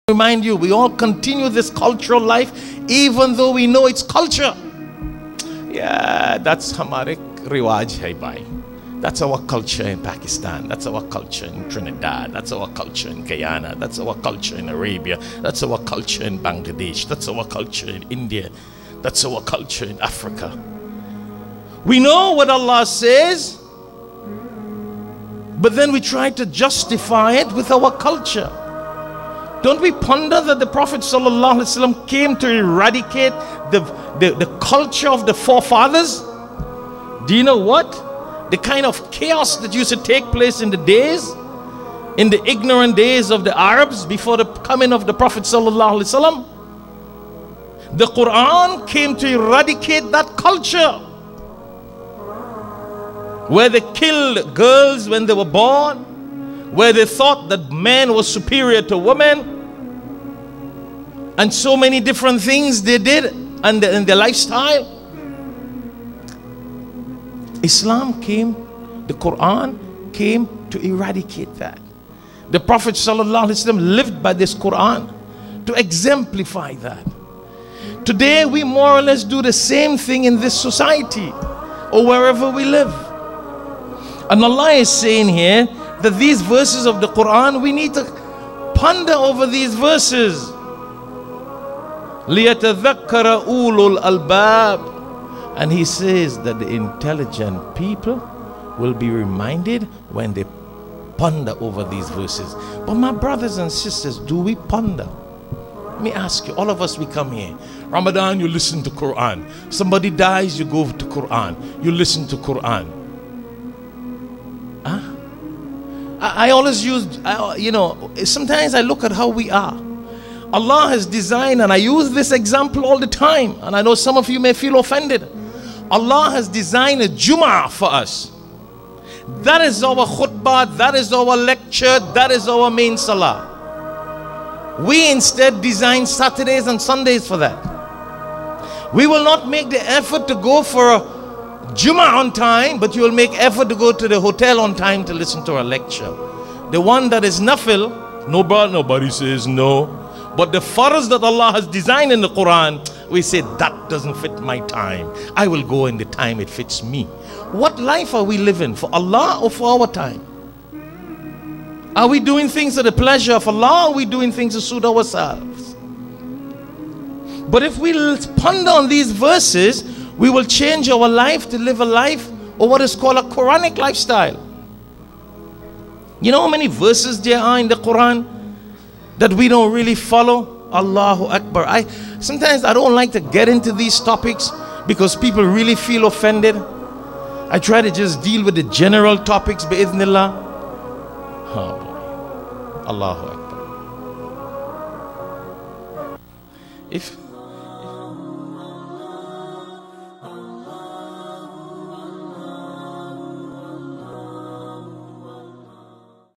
Remind you, we all continue this cultural life even though we know it's culture. Yeah, that's hamare riwaj hai bhai. That's our culture in Pakistan. That's our culture in Trinidad. That's our culture in Guyana. That's our culture in Arabia. That's our culture in Bangladesh. That's our culture in India. That's our culture in Africa. We know what Allah says, but then we try to justify it with our culture. Don't we ponder that the Prophet ﷺ came to eradicate the culture of the forefathers? Do you know what? The kind of chaos that used to take place in the ignorant days of the Arabs before the coming of the Prophet ﷺ. The Quran came to eradicate that culture, where they killed girls when they were born, where they thought that man was superior to women, and so many different things they did in their lifestyle. Islam came, the Quran came to eradicate that. The Prophet ﷺ lived by this Quran to exemplify that. Today we more or less do the same thing in this society or wherever we live. And Allah is saying here that these verses of the Quran, we need to ponder over these verses. لِيَتَذَكَّرَ أُولُو الْأَلْبَابِ. And he says that the intelligent people will be reminded when they ponder over these verses. But my brothers and sisters, do we ponder? Let me ask you, all of us, we come here. Ramadan, you listen to Quran. Somebody dies, you go to Quran. You listen to Quran. Huh? I always use, sometimes I look at how we are. Allah has designed, and I use this example all the time, and I know some of you may feel offended. Allah has designed a Jum'ah for us. That is our khutbah, that is our lecture, that is our main salah. We instead design Saturdays and Sundays for that. We will not make the effort to go for a Jum'ah on time, but you will make effort to go to the hotel on time to listen to a lecture. The one that is nafil, nobody says no. But the farz that Allah has designed in the Quran, we say that doesn't fit my time. I will go in the time it fits me. What life are we living? For Allah or for our time? Are we doing things at the pleasure of Allah, or are we doing things to suit ourselves? But if we ponder on these verses, we will change our life to live a life or what is called a Quranic lifestyle. You know how many verses there are in the Quran that we don't really follow? Allahu Akbar. Sometimes I don't like to get into these topics because people really feel offended. I try to just deal with the general topics, bi'idhnillah. Oh boy. Allahu Akbar. If